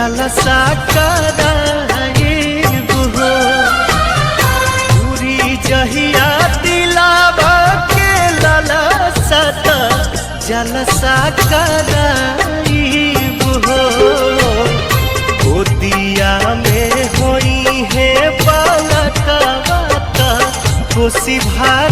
जलसा कराइब हो। पूरी जहिया दिलावा के ललसा त जलसा कराइब हो। गोदिया में होई है बालकवा त खुशी भर